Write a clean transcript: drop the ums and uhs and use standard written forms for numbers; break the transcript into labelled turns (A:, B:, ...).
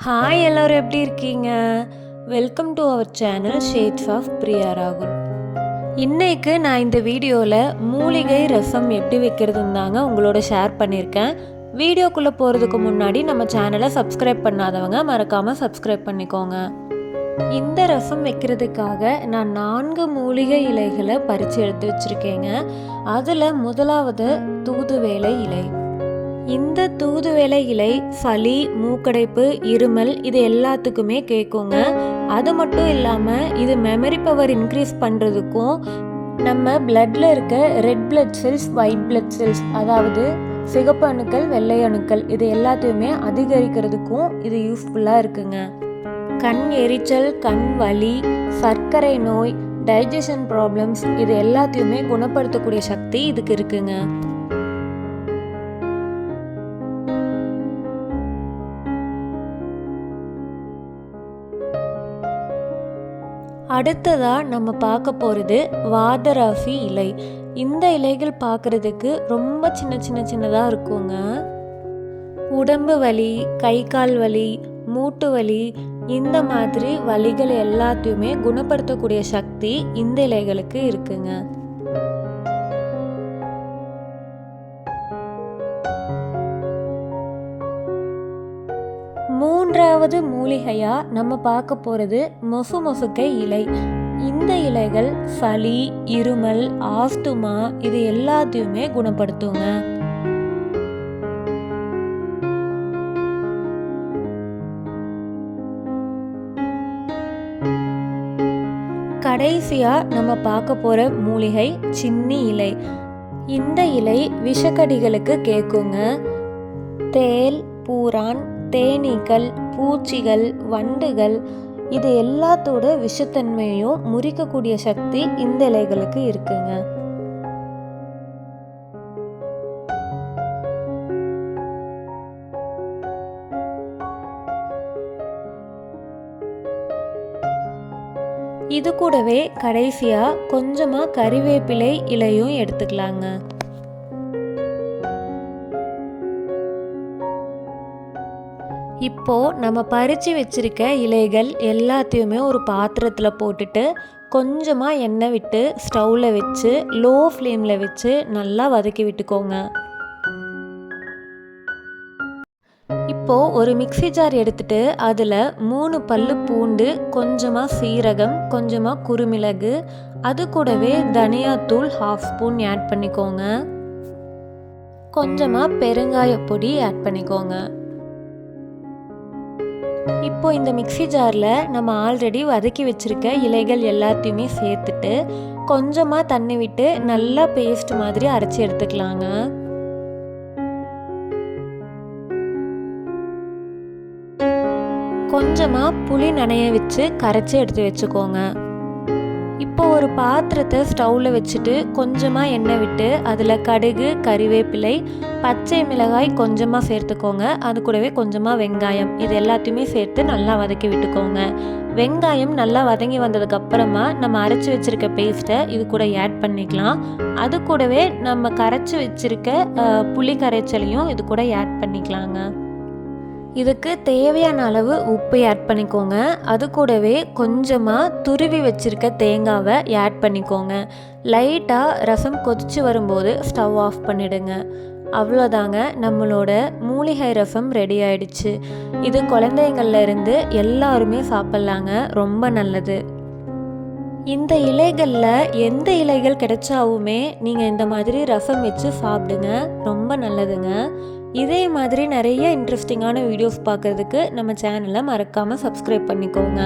A: Hi எல்லோரும் எப்படி இருக்கீங்க? Welcome to our channel shades of Priya ராகுல். இன்னைக்கு நான் இந்த வீடியோவில் மூலிகை ரசம் எப்படி வைக்கிறதுன்னு தாங்க உங்களோட ஷேர் பண்ணியிருக்கேன். வீடியோக்குள்ளே போகிறதுக்கு முன்னாடி நம்ம சேனலை சப்ஸ்கிரைப் பண்ணாதவங்க மறக்காமல் சப்ஸ்கிரைப் பண்ணிக்கோங்க. இந்த ரசம் வைக்கிறதுக்காக நான் 4 மூலிகை இலைகளை பறித்து எடுத்து வச்சுருக்கேங்க. அதில் முதலாவது தூதுவேலை இலை. இந்த தூதுவளை இலை சளி, மூக்கடைப்பு, இருமல் இது எல்லாத்துக்குமே கேட்குங்க. அது மட்டும் இல்லாமல் இது மெமரி பவர் இன்க்ரீஸ் பண்ணுறதுக்கும், நம்ம பிளட்டில் இருக்க red blood cells, white blood cells, அதாவது சிகப்பு அணுக்கள், வெள்ளை அணுக்கள் இது எல்லாத்தையுமே அதிகரிக்கிறதுக்கும் இது யூஸ்ஃபுல்லாக இருக்குங்க. கண் எரிச்சல், கண் வலி, சர்க்கரை நோய், டைஜஷன் ப்ராப்ளம்ஸ் இது எல்லாத்தையுமே குணப்படுத்தக்கூடிய சக்தி இதுக்கு இருக்குங்க. அடுத்ததாக நம்ம பார்க்க போகிறது வாதராசி இலை. இந்த இலைகள் பார்க்குறதுக்கு ரொம்ப சின்னதாக இருக்குங்க. உடம்பு வலி, கை கால் வலி, மூட்டு வலி இந்த மாதிரி வலிகள் எல்லாத்தையுமே குணப்படுத்தக்கூடிய சக்தி இந்த இலைகளுக்கு இருக்குங்க. மூன்றாவது மூலிகையாக நம்ம பார்க்க போகிறது மொசுக்கை இலை. இந்த இலைகள் சளி, இருமல், ஆஸ்துமா இது எல்லாத்தையுமே குணப்படுத்துங்க. கடைசியாக நம்ம பார்க்க போகிற மூலிகை சின்னி இலை. இந்த இலை விஷக்கடிகளுக்கு கேட்குங்க. தேல், பூரான், தேனீக்கள், பூச்சிகள், வண்டுகள் இது எல்லாத்தோட விஷத்தன்மையும் முறிக்கக்கூடிய சக்தி இந்த இலைகளுக்கு இருக்குங்க. இது கூடவே கடைசியா கொஞ்சமா கறிவேப்பிலை இலையும் எடுத்துக்கலாங்க. இப்போது நம்ம பறித்து வச்சுருக்க இலைகள் எல்லாத்தையுமே ஒரு பாத்திரத்தில் போட்டுட்டு கொஞ்சமாக எண்ணெய் விட்டு ஸ்டவ்வில் வச்சு லோ ஃப்ளேமில் வச்சு நல்லா வதக்கி விட்டுக்கோங்க. இப்போது ஒரு மிக்ஸி ஜார் எடுத்துட்டு அதில் 3 பல்லு பூண்டு, கொஞ்சமாக சீரகம், கொஞ்சமாக குறுமிளகு, அது கூடவே தனியாத்தூள் 1/2 ஸ்பூன் ஆட் பண்ணிக்கோங்க. கொஞ்சமாக பெருங்காய பொடி ஆட் பண்ணிக்கோங்க. இப்போ இந்த மிக்ஸி ஜாரில் நம்ம ஆல்ரெடி வதக்கி வச்சுருக்க இலைகள் எல்லாத்தையுமே சேர்த்துட்டு கொஞ்சமாக தண்ணி விட்டு நல்லா பேஸ்ட் மாதிரி அரைச்சி எடுத்துக்கலாங்க. கொஞ்சமாக புளி நனைய வச்சு கரைச்சி எடுத்து வச்சுக்கோங்க. இப்போ ஒரு பாத்திரத்தை ஸ்டவ்வில் வச்சுட்டு கொஞ்சமாக எண்ணெய் விட்டு அதில் கடுகு, கறிவேப்பிலை, பச்சை மிளகாய் கொஞ்சமாக சேர்த்துக்கோங்க. அது கூடவே கொஞ்சமாக வெங்காயம் இது எல்லாத்தையுமே சேர்த்து நல்லா வதக்கி விட்டுக்கோங்க. வெங்காயம் நல்லா வதங்கி வந்ததுக்கப்புறமா நம்ம அரைச்சி வச்சுருக்க பேஸ்ட்டை இது கூட ஆட் பண்ணிக்கலாம். அது கூடவே நம்ம கரைச்சி வச்சுருக்க புளி கரைச்சலையும் இது கூட ஆட் பண்ணிக்கலாங்க. இதுக்கு தேவையான அளவு உப்பு ஆட் பண்ணிக்கோங்க. அது கூடவே கொஞ்சமாக துருவி வச்சுருக்க தேங்காவை ஆட் பண்ணிக்கோங்க. லைட்டாக ரசம் கொதித்து வரும்போது ஸ்டவ் ஆஃப் பண்ணிவிடுங்க. அவ்வளோதாங்க, நம்மளோட மூலிகை ரசம் ரெடி ஆயிடுச்சு. இது குழந்தைங்கள்லேருந்து எல்லாருமே சாப்பிட்லாங்க, ரொம்ப நல்லது. இந்த இலைகளில் எந்த இலைகள் கிடைச்சாவுமே நீங்கள் இந்த மாதிரி ரசம் வச்சு சாப்பிடுங்க, ரொம்ப நல்லதுங்க. இதே மாதிரி நிறைய இன்ட்ரெஸ்டிங்கான வீடியோஸ் பார்க்குறதுக்கு நம்ம சேனலை மறக்காமல் சப்ஸ்கிரைப் பண்ணிக்கோங்க.